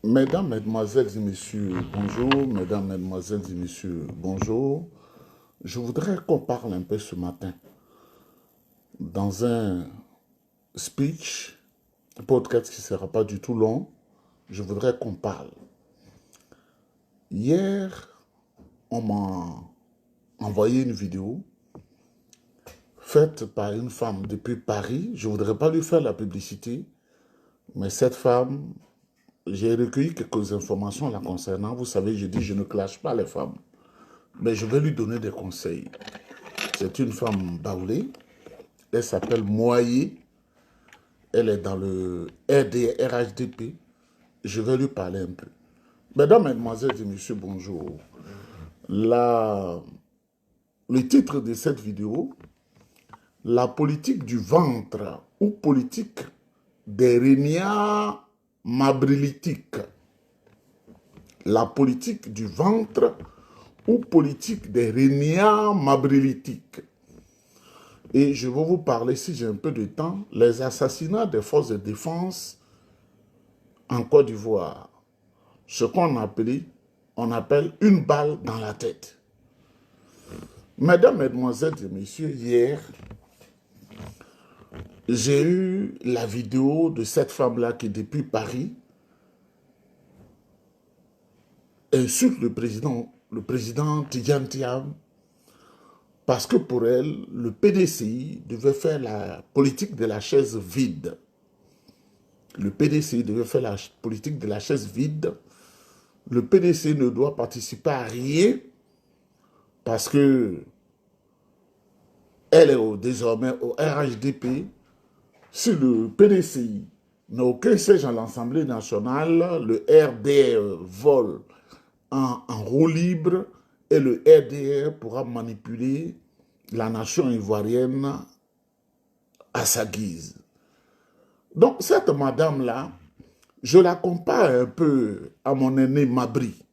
Mesdames, Mesdemoiselles et Messieurs, bonjour. Mesdames, Mesdemoiselles et Messieurs, bonjour. Je voudrais qu'on parle un peu ce matin dans un speech, un podcast qui ne sera pas du tout long. Je voudrais qu'on parle. Hier, on m'a envoyé une vidéo faite par une femme depuis Paris. Je ne voudrais pas lui faire la publicité, mais cette femme, j'ai recueilli quelques informations la concernant. Vous savez, je dis, je ne clash pas les femmes, mais je vais lui donner des conseils. C'est une femme baoulée. Elle s'appelle Moyer. Elle est dans le RHDP. Je vais lui parler un peu. Mesdames, Mesdemoiselles et Messieurs, bonjour. Le titre de cette vidéo, la politique du ventre ou politique des régnats mabrilitiques. La politique du ventre ou politique des régnats mabrilitiques. Et je vais vous parler, si j'ai un peu de temps, les assassinats des forces de défense en Côte d'Ivoire. Ce qu'on appelle une balle dans la tête. Mesdames, Mesdemoiselles et Messieurs, hier, j'ai eu la vidéo de cette femme-là qui, depuis Paris, insulte le président Tidjane Thiam, parce que pour elle, le PDCI devait faire la politique de la chaise vide. Le PDCI devait faire la politique de la chaise vide. Le PDCI ne doit participer à rien parce que elle est désormais au RHDP. Si le PDCI n'a aucun siège à l'Assemblée nationale, le RDR vole en roue libre et le RDR pourra manipuler la nation ivoirienne à sa guise. Donc cette madame-là, je la compare un peu à mon aîné Mabri.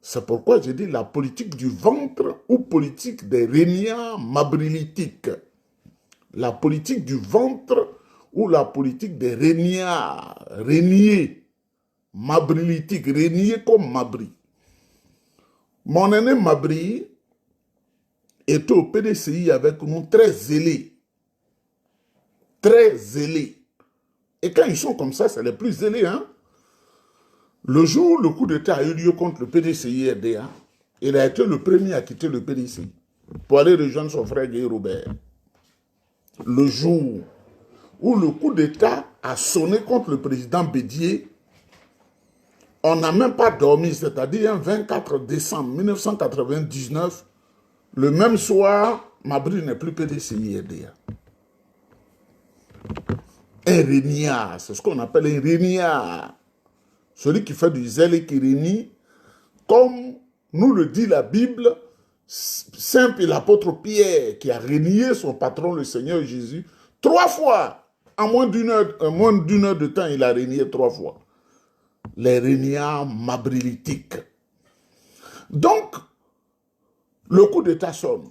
C'est pourquoi j'ai dit la politique du ventre ou politique des régnats mabrilitiques. La politique du ventre ou la politique des régnés mabrilitiques, régnés comme Mabri. Mon aîné Mabri était au PDCI avec nous très zélés. Très zélés. Et quand ils sont comme ça, c'est les plus zélés, hein? Le jour où le coup d'État a eu lieu contre le PDCI-RDA, il a été le premier à quitter le PDCI pour aller rejoindre son frère Guy Robert. Le jour où le coup d'État a sonné contre le président Bédier, on n'a même pas dormi, c'est-à-dire un 24 décembre 1999, le même soir, Mabri n'est plus PDCI-RDA. Un régnard, c'est ce qu'on appelle un régnard. Celui qui fait du zèle et qui régnit, comme nous le dit la Bible, Saint l'apôtre Pierre, qui a régné son patron, le Seigneur Jésus, 3 fois. En moins d'une heure de temps, il a régné 3 fois. Les régnats mabrilitiques. Donc, le coup d'État sonne.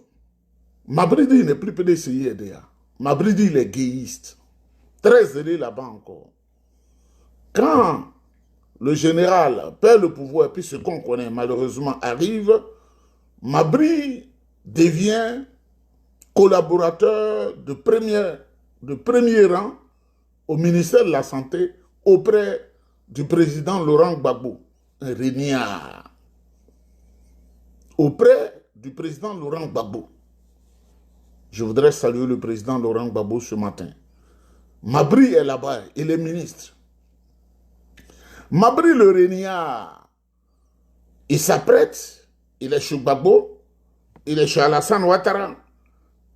Mabri dit il n'est plus PDCI-RDA. Mabri dit il est gayiste. Très zélé là-bas encore. Quand le général perd le pouvoir, et puis ce qu'on connaît malheureusement arrive, Mabri devient collaborateur de premier rang au ministère de la Santé auprès du président Laurent Gbagbo, un régnard. Auprès du président Laurent Gbagbo. Je voudrais saluer le président Laurent Gbagbo ce matin. Mabri est là-bas, il est ministre. Mabri le régnard, il s'apprête, il est chez Gbagbo, il est chez Alassane Ouattara.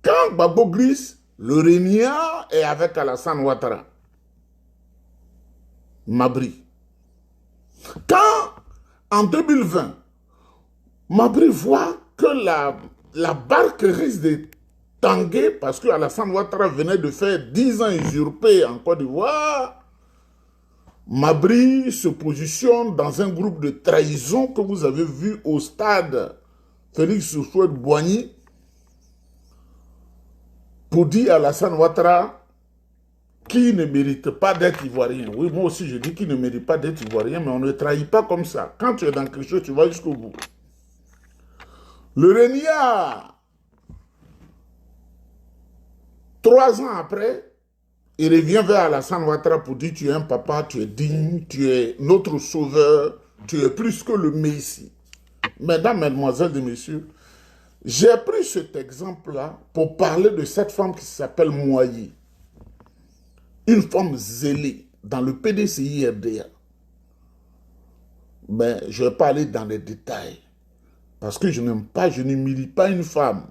Quand Gbagbo glisse, le régnard est avec Alassane Ouattara. Mabri. Quand, en 2020, Mabri voit que la barque risque de tanguer parce que Alassane Ouattara venait de faire 10 ans usurpé en Côte d'Ivoire, Mabri se positionne dans un groupe de trahison que vous avez vu au stade Félix Houphouët-Boigny pour dire à Alassane Ouattara, qui ne mérite pas d'être ivoirien. Oui, moi aussi je dis qu'il ne mérite pas d'être ivoirien, mais on ne trahit pas comme ça. Quand tu es dans quelque chose, tu vas jusqu'au bout. Le Renia, 3 ans après, il revient vers Alassane Ouattara pour dire tu es un papa, tu es digne, tu es notre sauveur, tu es plus que le Messie. Mesdames, mesdemoiselles et messieurs, j'ai pris cet exemple-là pour parler de cette femme qui s'appelle Moayi. Une femme zélée dans le PDCI-RDA. Mais je ne vais pas aller dans les détails. Parce que je n'aime pas, je n'humilie pas une femme.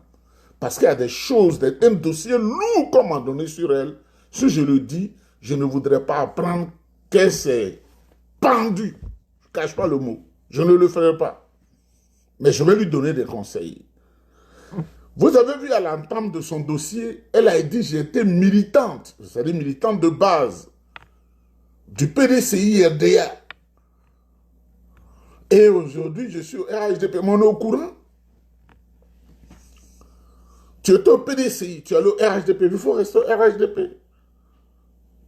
Parce qu'il y a des choses, un dossier lourd qu'on m'a donné sur elle. Si je le dis, je ne voudrais pas apprendre qu'elle s'est pendue. Je ne cache pas le mot. Je ne le ferai pas. Mais je vais lui donner des conseils. Vous avez vu à l'entame de son dossier, elle a dit j'étais militante, c'est-à-dire militante de base du PDCI-RDA. Et aujourd'hui, je suis au RHDP. Mais on est au courant. Tu es au PDCI, tu es au RHDP, il faut rester au RHDP.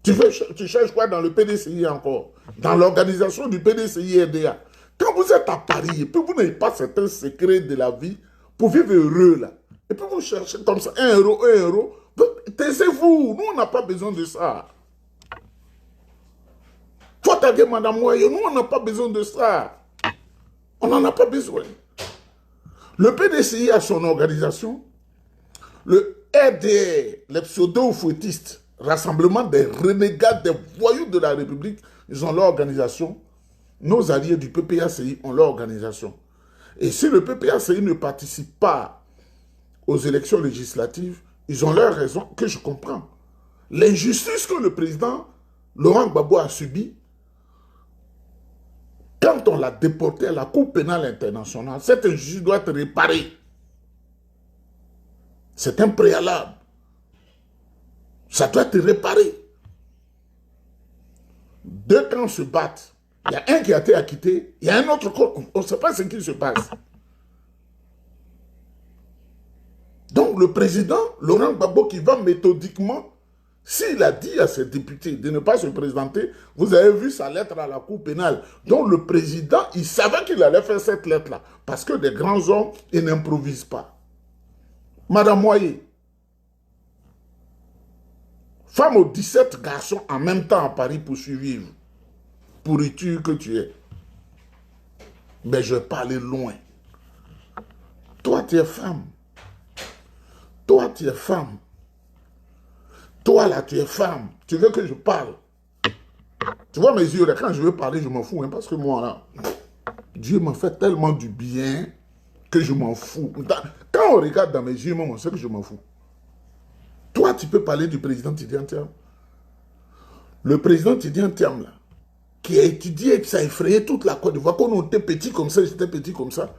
Tu cherches quoi dans le PDCI encore? Dans l'organisation du PDCI-RDA. Quand vous êtes à Paris, et puis vous n'avez pas certains secrets de la vie pour vivre heureux là. Et puis vous cherchez comme ça 1 euro, 1 euro. Taisez-vous, nous on n'a pas besoin de ça. Faut taguer Madame Moyo, nous on n'a pas besoin de ça. On n'en a pas besoin. Le PDCI a son organisation. Le RDR, les pseudo-fouettistes, Rassemblement des renégats, des voyous de la République, ils ont leur organisation. Nos alliés du PPACI ont leur organisation. Et si le PPACI ne participe pas aux élections législatives, ils ont leur raison que je comprends. L'injustice que le président Laurent Gbagbo a subie, quand on l'a déporté à la Cour pénale internationale, cette injustice doit être réparée. C'est un préalable. Ça doit être réparé. 2 camps se battent. Il y a un qui a été acquitté, il y a un autre, on ne sait pas ce qui se passe. Donc le président Laurent Gbagbo qui va méthodiquement, s'il a dit à ses députés de ne pas se présenter, vous avez vu sa lettre à la Cour pénale. Donc le président, il savait qu'il allait faire cette lettre-là. Parce que des grands hommes, ils n'improvisent pas. Madame Moye, femme aux 17 garçons en même temps à Paris pour survivre. Pourriture que tu es. Mais je vais pas aller loin. Toi, tu es femme. Toi, tu es femme. Toi, là, tu es femme. Tu veux que je parle. Tu vois mes yeux, là, quand je veux parler, je m'en fous. Hein, parce que moi, là, Dieu m'a fait tellement du bien que je m'en fous. Quand on regarde dans mes yeux, moi, on sait que je m'en fous. Toi, tu peux parler du président Tidjane Thiam. Le président Tidjane Thiam, là, qui a étudié et qui s'est effrayé toute la Côte d'Ivoire. Quand on était petit comme ça, j'étais petit comme ça,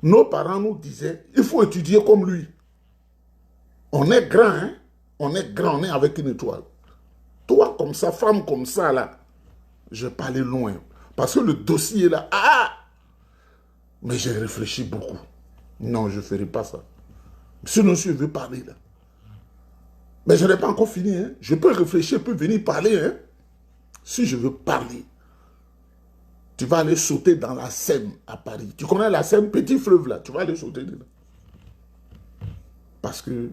nos parents nous disaient, il faut étudier comme lui. On est grand, hein? On est grand, on est avec une étoile. Toi, comme ça, femme comme ça, là, je vais pas aller loin. Parce que le dossier, là, mais j'ai réfléchi beaucoup. Non, je ne ferai pas ça. Sinon, si je veux parler, là. Mais je n'ai pas encore fini, hein. Je peux réfléchir, je peux venir parler, hein. Si je veux parler, tu vas aller sauter dans la Seine à Paris. Tu connais la Seine, petit fleuve là, tu vas aller sauter dedans. Parce que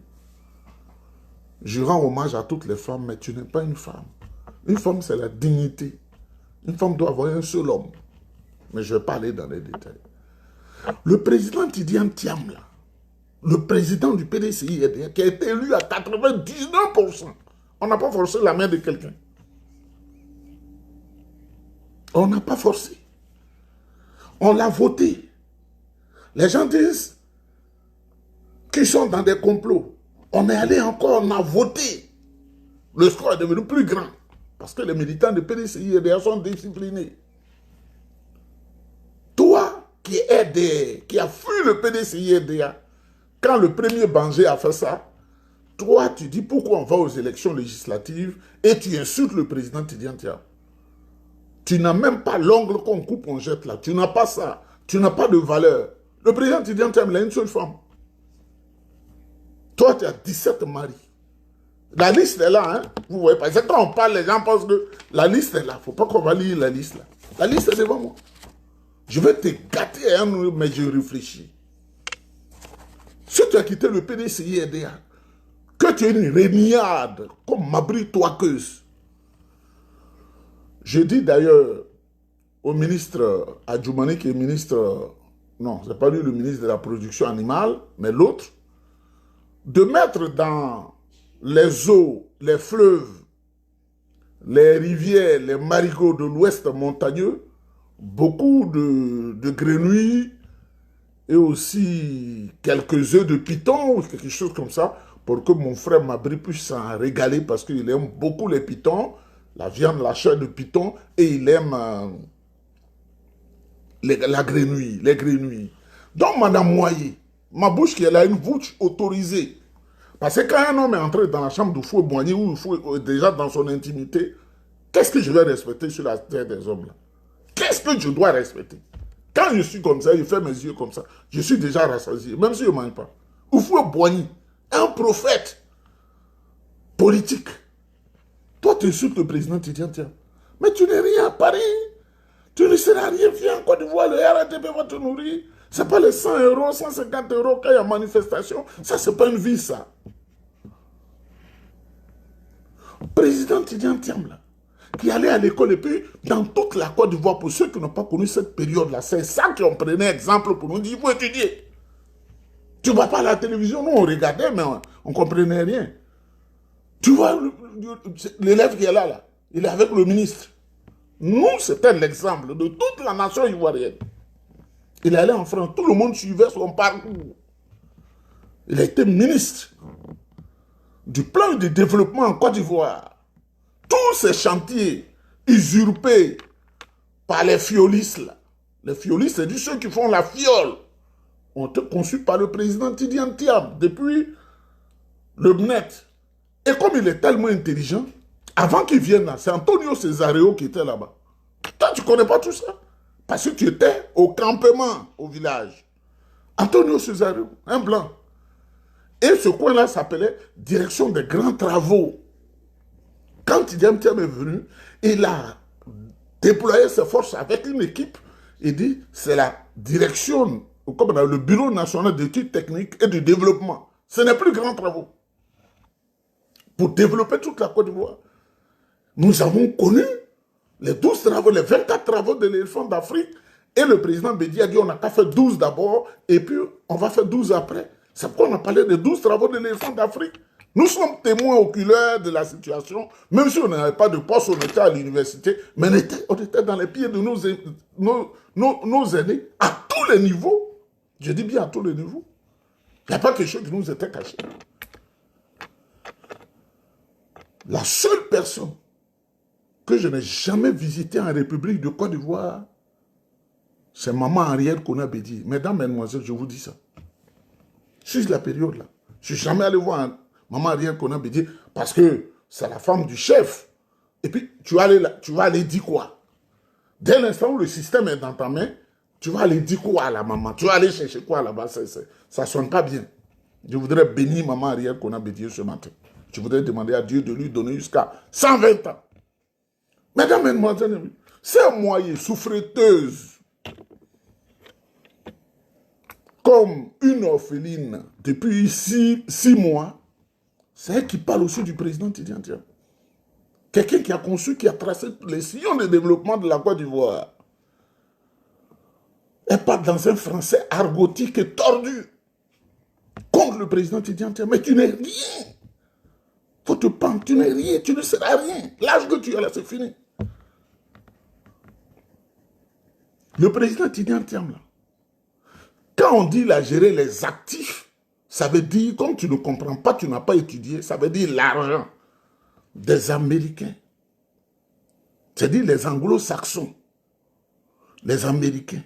je rends hommage à toutes les femmes, mais tu n'es pas une femme. Une femme, c'est la dignité. Une femme doit avoir un seul homme. Mais je ne vais pas aller dans les détails. Le président Tidjane Thiam, là, le président du PDCI, qui a été élu à 99%, on n'a pas forcé la main de quelqu'un. On n'a pas forcé. On l'a voté. Les gens disent qu'ils sont dans des complots. On est allé encore, on a voté. Le score est devenu plus grand. Parce que les militants du PDCI sont disciplinés. Toi, qui a fui le PDCI-RDA, quand le premier Bangé a fait ça, toi, tu dis pourquoi on va aux élections législatives et tu insultes le président Tidjane Thiam. Tu n'as même pas l'ongle qu'on coupe, on jette là. Tu n'as pas ça. Tu n'as pas de valeur. Le président Tidjane Thiam, il a une seule femme. Toi, tu as 17 maris. La liste est là, hein. Vous voyez, parce que quand on parle, les gens pensent que la liste est là. Il ne faut pas qu'on va lire la liste là. La liste est devant moi. Je vais te gâter, hein, mais je réfléchis. Si tu as quitté le PDCI RDA, que tu es une régnade comme Mabri Touakeuse. Je dis d'ailleurs au ministre Adjoumani, qui est ministre, non, ce n'est pas lui le ministre de la production animale, mais l'autre, de mettre dans les eaux, les fleuves, les rivières, les marigots de l'ouest montagneux, beaucoup de grenouilles et aussi quelques œufs de python ou quelque chose comme ça, pour que mon frère Mabri puisse s'en régaler parce qu'il aime beaucoup les pythons, la viande, la chair de python, et il aime la grenouille, les grenouilles. Donc, Madame Moyer, ma bouche qui est là, une bouche autorisée. Parce que quand un homme est entré dans la chambre de Fouet Boigny, ou déjà dans son intimité, qu'est-ce que je vais respecter sur la terre des hommes là? Qu'est-ce que je dois respecter? Quand je suis comme ça, je fais mes yeux comme ça, je suis déjà rassasié, même si je ne mange pas. Fouet Boigny, un prophète politique. Toi, tu insultes le président, tu dis, tiens, mais tu n'es rien à Paris. Tu ne seras rien, viens en Côte d'Ivoire, le RATP va te nourrir. Ce n'est pas les 100 euros, 150 euros quand il y a manifestation. Ça, ce n'est pas une vie, ça. Président Tidiane Thiam, là, qui allait à l'école et puis dans toute la Côte d'Ivoire, pour ceux qui n'ont pas connu cette période-là, c'est ça qu'on prenait exemple pour nous dire, il faut étudier. Tu ne vas pas à la télévision, nous on regardait, mais on ne comprenait rien. Tu vois, l'élève qui est là, il est avec le ministre. Nous, c'était l'exemple de toute la nation ivoirienne. Il allait en France, tout le monde suivait son parcours. Il a été ministre du plan de développement en Côte d'Ivoire. Tous ces chantiers usurpés par les fiolistes, là. Les fiolistes, c'est ceux qui font la fiole, ont été conçus par le président Tidiane Thiam depuis le BNET. Et comme il est tellement intelligent, avant qu'il vienne là, c'est Antonio Cesareo qui était là-bas. Toi, tu ne connais pas tout ça? Parce que tu étais au campement, au village. Antonio Cesareo, un blanc. Et ce coin-là s'appelait Direction des grands travaux. Quand Tidiane Thiam est venu, il a déployé ses forces avec une équipe. Il dit, c'est la direction, comme on a le Bureau national d'études techniques et de développement. Ce n'est plus grands travaux. Pour développer toute la Côte d'Ivoire. Nous avons connu les 12 travaux, les 24 travaux de l'éléphant d'Afrique. Et le président Bédi a dit, on n'a pas fait 12 d'abord, et puis on va faire 12 après. C'est pourquoi on a parlé des 12 travaux de l'éléphant d'Afrique. Nous sommes témoins oculaires de la situation, même si on n'avait pas de poste, on était à l'université, mais on était dans les pieds de nos aînés, à tous les niveaux. Je dis bien à tous les niveaux. Il n'y a pas quelque chose qui nous était caché. La seule personne que je n'ai jamais visitée en République de Côte d'Ivoire, c'est maman Henriette Konabedi. Mesdames, mesdemoiselles, je vous dis ça. Sur la période là, je ne suis jamais allé voir maman Henriette Konabedi parce que c'est la femme du chef. Et puis, tu vas aller dire quoi? Dès l'instant où le système est dans ta main, tu vas aller dire quoi à la maman? Tu vas aller chercher quoi là-bas? Ça ne sonne pas bien. Je voudrais bénir maman Henriette Konabedi ce matin. Je voudrais demander à Dieu de lui donner jusqu'à 120 ans. Mesdames, mesdemoiselles, c'est moyen souffreteuse comme une orpheline depuis 6 mois, c'est elle qui parle aussi du président Tidiane Thiam. Quelqu'un qui a conçu, qui a tracé les sillons de développement de la Côte d'Ivoire. Elle parle dans un français argotique et tordu contre le président Tidiane Thiam. Mais tu n'es rien. Faut te pendre, tu n'es rien, tu ne seras rien. L'âge que tu as là, c'est fini. Le président Tidiane Thiam, là, quand on dit il a géré les actifs, ça veut dire, comme tu ne comprends pas, tu n'as pas étudié, ça veut dire l'argent des Américains. C'est-à-dire les Anglo-Saxons, les Américains,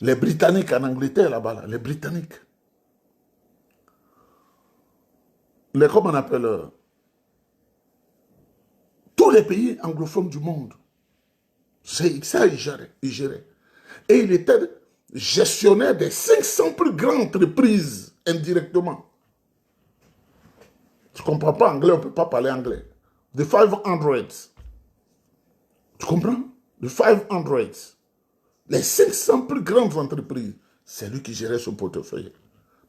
les Britanniques en Angleterre là-bas, là, les Britanniques. Comment on appelle tous les pays anglophones du monde. C'est ça, il gérait. Et il était gestionnaire des 500 plus grandes entreprises indirectement. Tu ne comprends pas anglais, on ne peut pas parler anglais. The 500. Tu comprends? The 500. Les 500 plus grandes entreprises, c'est lui qui gérait son portefeuille.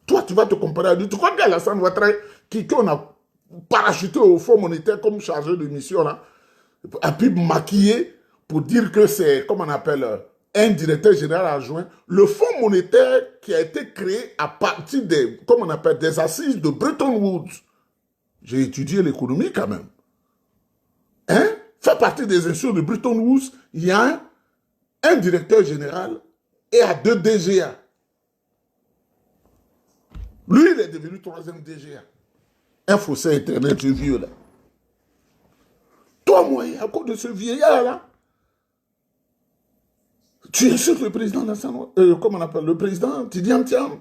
Toi, tu vas te comparer à lui. Tu crois qu'Alassane Ouattara, qu'on a parachuté au Fonds monétaire comme chargé de mission, là, a pu maquiller pour dire que c'est, comme on appelle, un directeur général adjoint. Le Fonds monétaire qui a été créé à partir des, comme on appelle, des assises de Bretton Woods. J'ai étudié l'économie quand même. Hein? Fait partie des institutions de Bretton Woods, il y a un directeur général et à 2 DGA. Lui, il est devenu 3e DGA. Un fossé internet, ce vieux là. Toi, moi, à cause de ce vieillard-là, tu insultes le président Alassane, comment on appelle, le président Tidiane Thiam.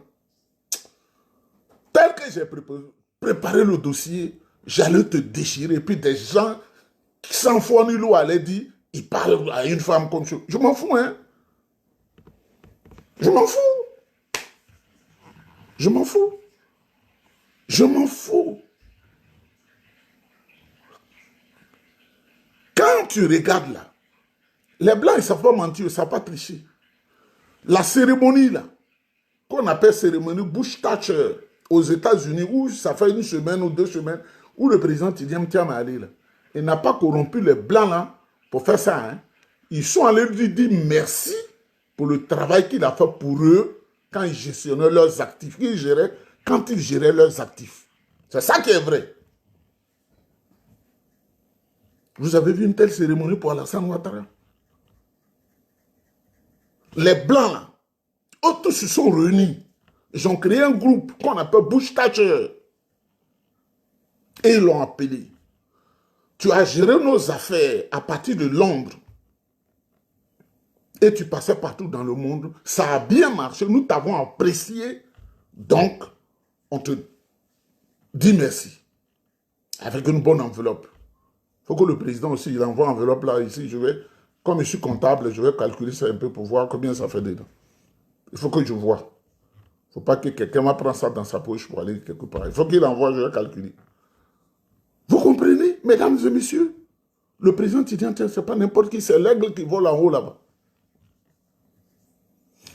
Tel que j'ai préparé le dossier, j'allais te déchirer. Puis des gens qui sans foi ni loi allaient dire, il parle à une femme comme ça. Je m'en fous, hein. Je m'en fous. Je m'en fous. Je m'en fous. Quand tu regardes là, les Blancs, ils ne savent pas mentir, ils ne savent pas tricher. La cérémonie là, qu'on appelle cérémonie Bush Thatcher aux États-Unis, où ça fait 1 semaine ou 2 semaines, où le président Tidiane Thiam est allé là. Il n'a pas corrompu les Blancs là pour faire ça. Hein. Ils sont allés lui dire merci pour le travail qu'il a fait pour eux quand ils gestionnaient leurs actifs. Quand ils géraient leurs actifs. C'est ça qui est vrai. Vous avez vu une telle cérémonie pour Alassane Ouattara? Les Blancs, là, eux tous se sont réunis. Ils ont créé un groupe qu'on appelle Bush Thatcher. Et ils l'ont appelé. Tu as géré nos affaires à partir de Londres. Et tu passais partout dans le monde. Ça a bien marché. Nous t'avons apprécié. Donc, on te dit merci. Avec une bonne enveloppe. Il faut que le président aussi, il envoie l'enveloppe là, ici. Comme je suis comptable, je vais calculer ça un peu pour voir combien ça fait dedans. Il faut que je vois. Il ne faut pas que quelqu'un m'apprenne ça dans sa poche pour aller quelque part. Il faut qu'il envoie, je vais calculer. Vous comprenez, mesdames et messieurs? Le président Tidiane, ce n'est pas n'importe qui, c'est l'aigle qui vole en haut là-bas.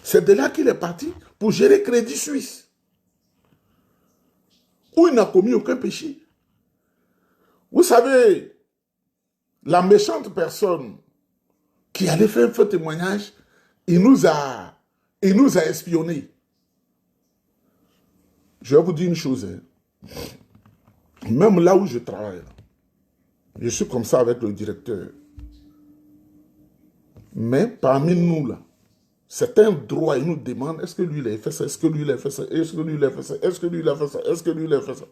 C'est de là qu'il est parti pour gérer Crédit Suisse. Où il n'a commis aucun péché. Vous savez, la méchante personne qui allait faire un faux témoignage, il nous a espionnés. Je vais vous dire une chose. Hein. Même là où je travaille, je suis comme ça avec le directeur. Mais parmi nous, là, c'est un droit. Il nous demande, est-ce que lui, il a fait ça? Est-ce que lui, il a fait ça? Est-ce que lui, il a fait ça? Est-ce que lui, il a fait ça? Est-ce que lui, il a fait ça?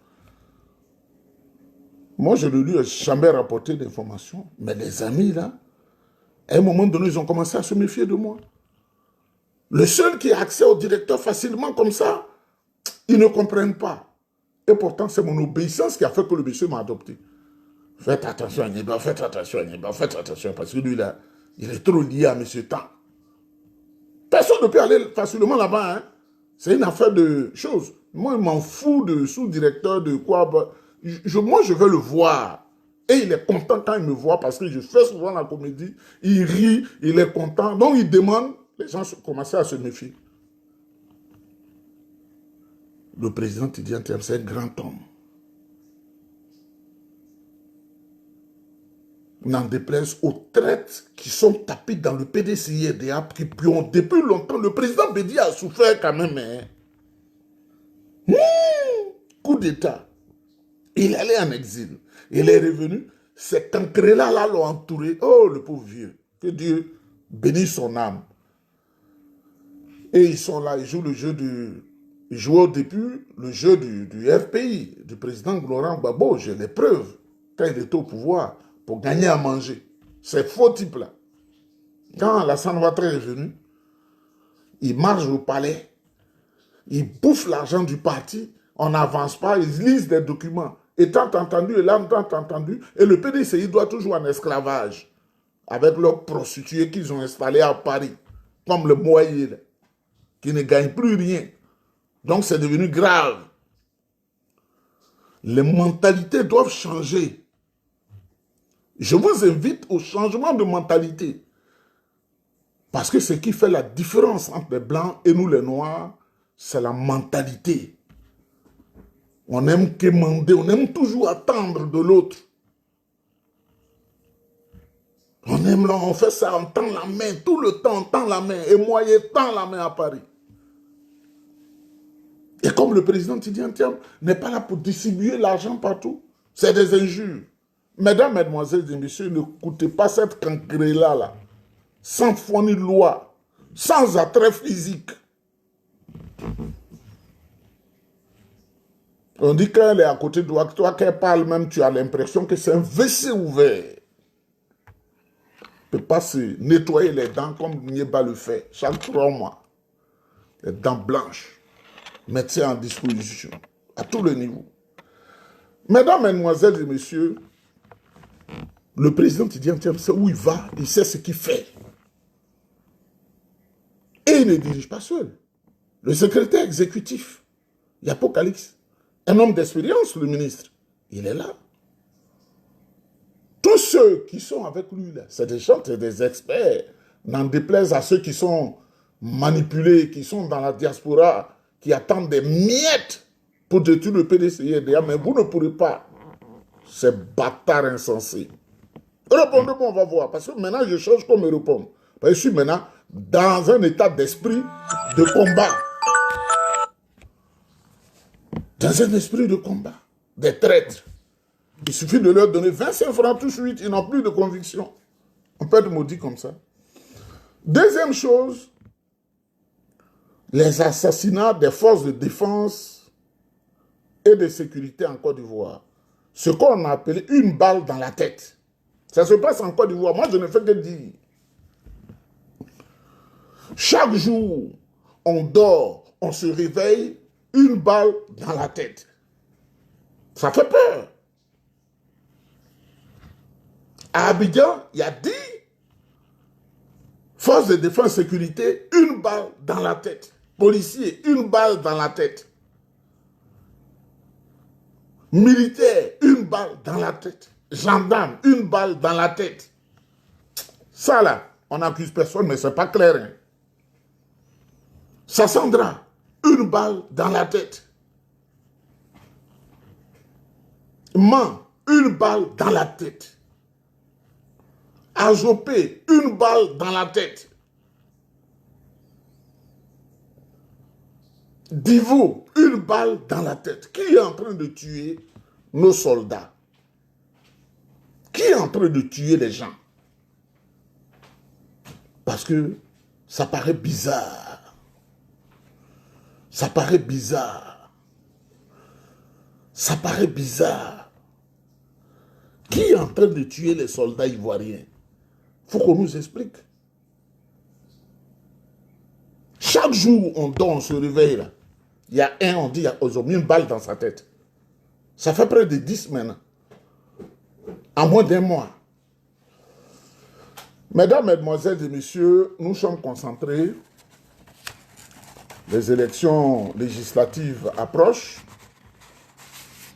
Moi, je ne lui ai jamais rapporté d'informations. Mais les amis, là, à un moment donné, ils ont commencé à se méfier de moi. Le seul qui a accès au directeur facilement comme ça, ils ne comprennent pas. Et pourtant, c'est mon obéissance qui a fait que le monsieur m'a adopté. Faites attention à Niba, faites attention à Niba, faites attention, parce que lui, là, il est trop lié à M. Tan. Personne ne peut aller facilement là-bas. Hein. C'est une affaire de choses. Moi, je m'en fous de sous-directeur, de quoi. Moi, je veux le voir. Et il est content quand il me voit, parce que je fais souvent la comédie. Il rit, il est content. Donc, il demande. Les gens commençaient à se méfier. Le président Tidiane Thiam, c'est un grand homme. N'en déplaise aux traites qui sont tapées dans le PDCI-RDA, qui ont depuis longtemps, le président Bédi a souffert quand même. Hein. Coup d'État. Il allait en exil. Il est revenu. Cet encré-là l'ont entouré. Oh, le pauvre vieux. Que Dieu bénisse son âme. Et ils sont là, ils jouent le jeu du... Ils jouent au début le jeu du RPI, du président Laurent Gbagbo. J'ai les preuves. Quand il était au pouvoir, pour gagner à manger. Ces faux types-là. Quand Alassane Ouattara est venu, il marche au palais, il bouffe l'argent du parti, on n'avance pas, ils lisent des documents. Étant entendu, et là, étant entendu, et le PDCI doit toujours en esclavage, avec leurs prostituées qu'ils ont installées à Paris, comme le Moyer, qui ne gagnent plus rien. Donc c'est devenu grave. Les mentalités doivent changer. Je vous invite au changement de mentalité. Parce que ce qui fait la différence entre les Blancs et nous les Noirs, c'est la mentalité. On aime quémander, on aime toujours attendre de l'autre. On aime là, on fait ça, on tend la main, tout le temps on tend la main. Et moi, je tends la main à Paris. Et comme le président Tidjane Thiam n'est pas là pour distribuer l'argent partout, c'est des injures. Mesdames, mesdemoiselles et messieurs, n'écoutez pas cette cancrée-là, là, sans foi ni loi, sans attrait physique. On dit qu'elle est à côté de toi, qu'elle parle même, tu as l'impression que c'est un WC ouvert. Ne peut pas se nettoyer les dents comme Nieba le fait, chaque 3 mois. Les dents blanches. Mettre ça en disposition, à tous les niveaux. Mesdames, mesdemoiselles et messieurs, le président Tidjane Thiam sait où il va, il sait ce qu'il fait. Et il ne dirige pas seul. Le secrétaire exécutif, Apocalypse, un homme d'expérience, le ministre, il est là. Tous ceux qui sont avec lui, c'est des gens, c'est des experts. N'en déplaise à ceux qui sont manipulés, qui sont dans la diaspora, qui attendent des miettes pour détruire le PDCIDA, mais vous ne pourrez pas. Ces bâtards insensés. Répondez-moi, on va voir. Parce que maintenant, je cherche qu'on me réponde. Parce que je suis maintenant dans un état d'esprit de combat. Dans un esprit de combat. Des traîtres. Il suffit de leur donner 25 francs tout de suite, ils n'ont plus de conviction. On peut être maudit comme ça. Deuxième chose, les assassinats des forces de défense et de sécurité en Côte d'Ivoire. Ce qu'on a appelé une balle dans la tête. Ça se passe en Côte d'Ivoire. Moi, je ne fais que dire. Chaque jour, on dort, on se réveille, une balle dans la tête. Ça fait peur. À Abidjan, il y a 10 forces de défense et sécurité, une balle dans la tête. Policiers, une balle dans la tête. Militaires, une balle dans la tête. Gendarmes, une balle dans la tête. Ça là, on n'accuse personne, mais c'est pas clair. Hein? Sassandra, une balle dans la tête. Man, une balle dans la tête. Ajopé, une balle dans la tête. Divo, une balle dans la tête. Qui est en train de tuer nos soldats? Qui est en train de tuer les gens? Parce que ça paraît bizarre. Ça paraît bizarre. Ça paraît bizarre. Qui est en train de tuer les soldats ivoiriens? Il faut qu'on nous explique. Chaque jour, on dort, on se réveille là. Il y a un, on dit, ils ont mis une balle dans sa tête. Ça fait près de 10 maintenant. En moins d'un mois. Mesdames, mesdemoiselles et messieurs, nous sommes concentrés. Les élections législatives approchent.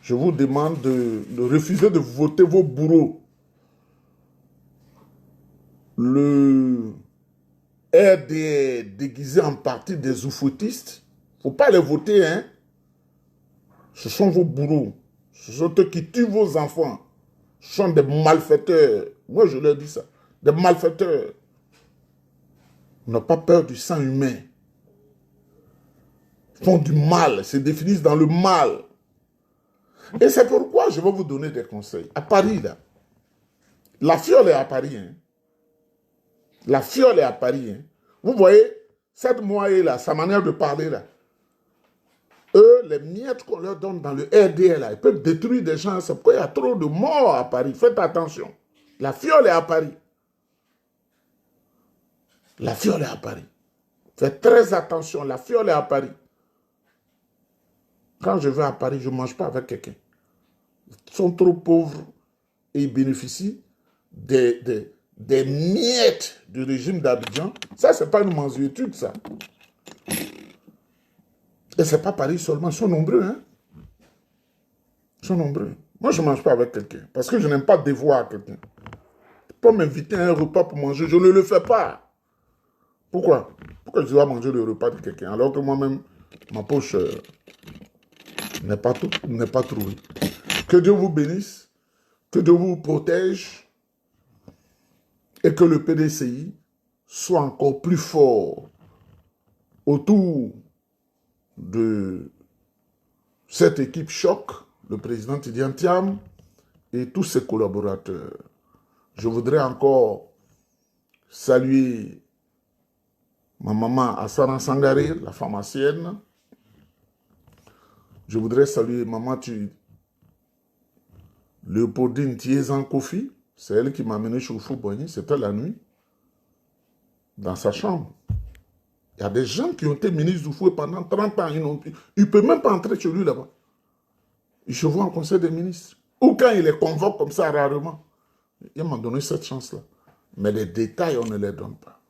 Je vous demande de refuser de voter vos bourreaux. Le RD est déguisé en partie des oufoutistes. Il ne faut pas les voter, hein. Ce sont vos bourreaux. Ce sont eux qui tuent vos enfants. Ce sont des malfaiteurs. Moi, je leur dis ça. Des malfaiteurs. Ils n'ont pas peur du sang humain. Ils font du mal, se définissent dans le mal. Et c'est pourquoi je vais vous donner des conseils. À Paris, là, la fiole est à Paris. Hein. La fiole est à Paris. Hein. Vous voyez, cette moyenne-là, sa manière de parler, là, eux, les miettes qu'on leur donne dans le RDL, là, ils peuvent détruire des gens. C'est pourquoi il y a trop de morts à Paris. Faites attention. La fiole est à Paris. La fiole est à Paris. Faites très attention. La fiole est à Paris. Quand je vais à Paris, je ne mange pas avec quelqu'un. Ils sont trop pauvres et ils bénéficient des miettes du régime d'Abidjan. Ça, ce n'est pas une mansuétude, ça. Et ce n'est pas Paris seulement, ils sont nombreux. Hein? Ils sont nombreux. Moi, je ne mange pas avec quelqu'un parce que je n'aime pas devoir quelqu'un. Pas m'inviter à un repas pour manger, je ne le fais pas. Pourquoi? Pourquoi je dois manger le repas de quelqu'un alors que moi-même, ma poche n'est pas trouvée. Que Dieu vous bénisse, que Dieu vous protège et que le PDCI soit encore plus fort autour de cette équipe choc, le président Tidiane Thiam et tous ses collaborateurs. Je voudrais encore saluer ma maman Assana Sangaré, la pharmacienne. Je voudrais saluer maman Léopoldine Tiezan Kofi. C'est elle qui m'a amené chez Oufou-Boigny. C'était la nuit, dans sa chambre. Il y a des gens qui ont été ministres du fouet pendant 30 ans. Ils ne peuvent même pas entrer chez lui là-bas. Ils se voient en conseil des ministres. Ou quand il les convoque comme ça rarement. Il m'a donné cette chance-là. Mais les détails, on ne les donne pas.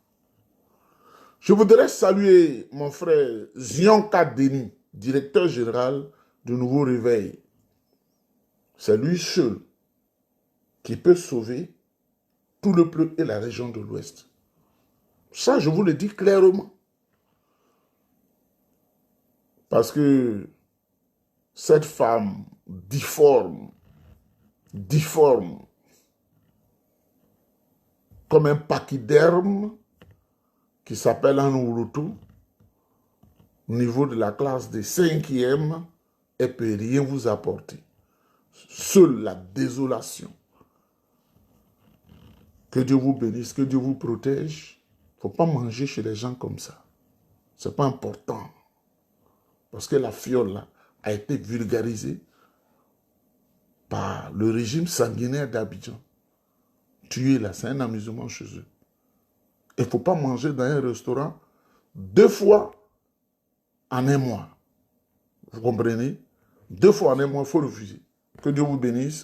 Je voudrais saluer mon frère Zionka Denis, directeur général du Nouveau Réveil. C'est lui seul qui peut sauver tout le peuple et la région de l'Ouest. Ça, je vous le dis clairement. Parce que cette femme difforme, comme un pachyderme qui s'appelle Anouroutou, au niveau de la classe des 5e, elle ne peut rien vous apporter. Seule la désolation. Que Dieu vous bénisse, que Dieu vous protège. Il ne faut pas manger chez les gens comme ça. Ce n'est pas important. Parce que la fiole là, a été vulgarisée par le régime sanguinaire d'Abidjan. Tuer là, c'est un amusement chez eux. Il ne faut pas manger dans un restaurant 2 fois en un mois. Vous comprenez? 2 fois en un mois, il faut refuser. Que Dieu vous bénisse.